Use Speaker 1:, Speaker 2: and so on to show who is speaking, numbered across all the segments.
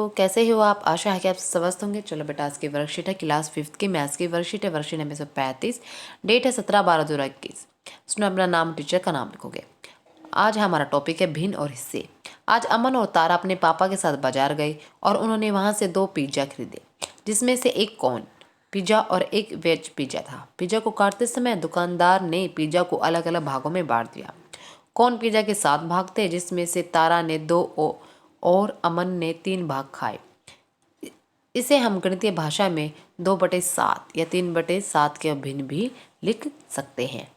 Speaker 1: कैसे हो आप? आशा है कि आप स्वस्थ होंगे। चलो बेटा, आज की वर्कशीट है क्लास 5 की मैथ्स की वर्कशीट है। वर्कशीट नंबर 135, डेट है 17/12/2021। उसमें अपना नाम, टीचर का नाम लिखोगे। आज हमारा टॉपिक है भिन्न और हिस्से। आज अमन और तारा अपने पापा के साथ बाजार गए और उन्होंने वहां से 2 पिज्जा खरीदे, जिसमें से एक कॉर्न पिज्जा और एक वेज पिज्जा था। पिज्जा को काटते समय दुकानदार ने पिज्जा को अलग अलग भागों में बांट दिया। कॉर्न पिज्जा के 7 भाग थे, जिसमें से तारा ने 2 और अमन ने 3 भाग खाए। इसे हम गणितीय भाषा में 2/7 या 3/7 के भिन्न भी लिख सकते हैं,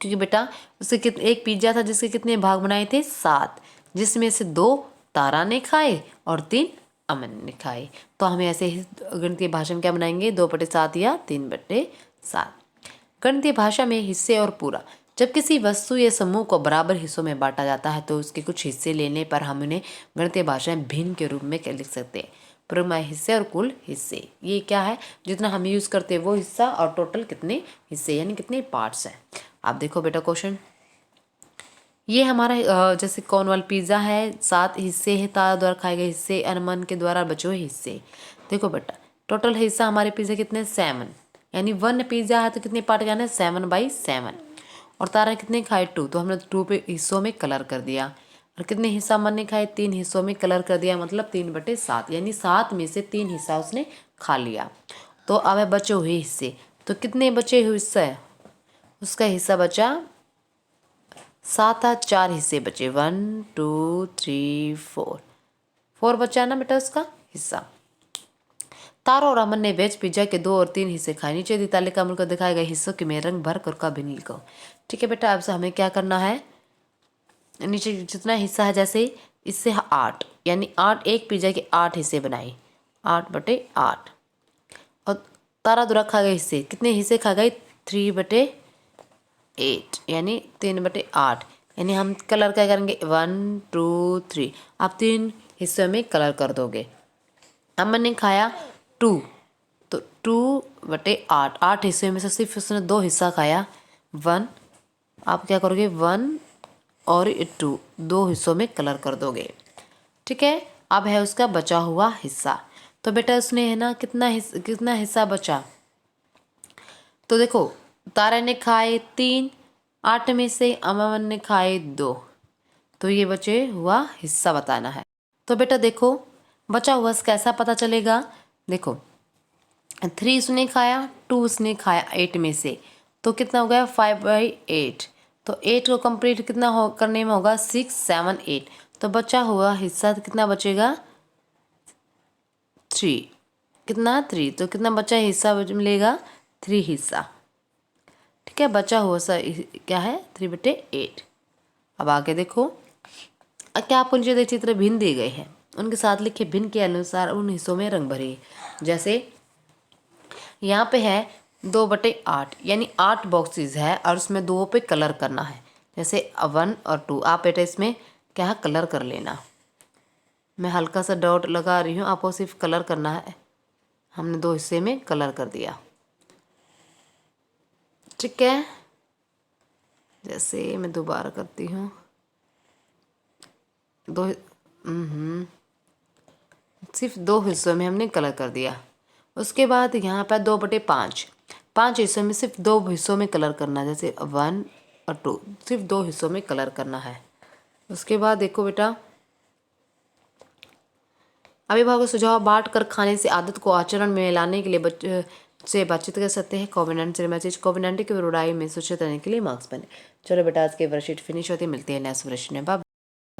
Speaker 1: क्योंकि बेटा उसके एक पिज्जा था जिसके कितने भाग बनाए थे? 7, जिसमें से 2 तारा ने खाए और 3 अमन ने खाए। तो हमें ऐसे ही गणितीय भाषा में क्या बनाएंगे? 2/7 या 3/7। गणितीय भाषा में हिस्से और पूरा। जब किसी वस्तु या समूह को बराबर हिस्सों में बांटा जाता है तो उसके कुछ हिस्से लेने पर हम उन्हें गणितीय भाषा में भिन्न के रूप में लिख सकते हैं। परिमेय हिस्से और कुल हिस्से, ये क्या है? जितना हम यूज करते हैं वो हिस्सा और टोटल कितने हिस्से यानी कितने पार्ट्स हैं। आप देखो बेटा क्वेश्चन, ये हमारा जैसे कॉर्न वाला पिज्जा है, 7 हिस्से हैं, तारा द्वारा खाए गए हिस्से, अनमन के द्वारा बचे हुए हिस्से। देखो बेटा, टोटल हिस्सा हमारे पिज्जा कितने? 7, यानी 1 पिज्जा है तो कितने पार्ट करना है? 7/7। और तारा कितने खाए? 2, तो हमने 2 पे हिस्सों में कलर कर दिया। और कितने हिस्सा अमन ने खाए? 3 हिस्सों में कलर कर दिया, मतलब 3/7, यानी 7 में से 3 हिस्सा उसने खा लिया। तो अब है बचे हुए हिस्से, तो कितने बचे हुए हिस्सा है? उसका हिस्सा बचा 7 था, 4 हिस्से बचे, 1 2 3 4 बचा ना बेटा उसका हिस्सा। तारा और अमन ने वेज पिज्जा के 2 और 3 हिस्से खाए। नीचे दी तालिका में दिखाए गए हिस्सों के में रंग भर कर का भिन्न लिखो। ठीक है बेटा, अब से हमें क्या करना है? नीचे जितना हिस्सा है, जैसे इससे 8, यानी 8, एक पिज्जा के 8 हिस्से बनाए, 8/8। और तारा द्वारा खा गए हिस्से, कितने हिस्से खा गए? 3/8, यानी 3/8। यानी हम कलर क्या करेंगे? 1 2 3, आप 3 हिस्सों में कलर कर दोगे। अमन ने खाया 2, तो 2/8, 8 हिस्से में से सिर्फ उसने 2 हिस्सा खाया, 1। आप क्या करोगे? 1 और 2, 2 हिस्सों में कलर कर दोगे। ठीक है, अब है उसका बचा हुआ हिस्सा। तो बेटा उसने है ना कितना हिस्सा बचा? तो देखो, तारा ने खाए 3, 8 में से अमन ने खाए 2, तो ये बचे हुआ हिस्सा बताना है। तो बेटा देखो, बचा हुआ कैसा पता चलेगा? देखो, 3 उसने खाया, 2 उसने खाया 8 में से, तो कितना हो गया? 5/8। तो 8 को कंप्लीट कितना करने में होगा? 6 7 8, तो बचा हुआ हिस्सा कितना बचेगा? 3। कितना? 3, तो कितना बचा हिस्सा मिलेगा? 3 हिस्सा। ठीक है, बचा हुआ क्या है? 3/8। अब आगे देखो, क्या आपको नीचे चित्र भिन्न दिए गए हैं, उनके साथ लिखे भिन्न के अनुसार उन हिस्सों में रंग भरे। जैसे यहाँ पे है 2/8, यानी 8 बॉक्सेस है और उसमें 2 पे कलर करना है। जैसे 1 और 2, आप बेटा इसमें क्या है? कलर कर लेना। मैं हल्का सा डॉट लगा रही हूँ, आपको सिर्फ कलर करना है। हमने 2 हिस्से में कलर कर दिया। ठीक है, जैसे मैं दोबारा करती हूँ, 2 सिर्फ 2 हिस्सों में हमने कलर कर दिया। उसके बाद यहाँ पर 2/5, 5 हिस्सों में सिर्फ 2 हिस्सों में कलर करना है। जैसे 1 और 2, सिर्फ 2 हिस्सों में कलर करना है। उसके बाद देखो बेटा, अभिभावक सुझाव, बांट कर खाने से आदत को आचरण में लाने के लिए बच्चे से बातचीत कर सकते हैं। कोविड-19 की लड़ाई में सुरक्षित रहने के लिए मास्क पहने। चलो बेटा, आज की वर्कशीट फिनिश होती है, मिलती है नेक्स्ट वर्कशीट में। बाय।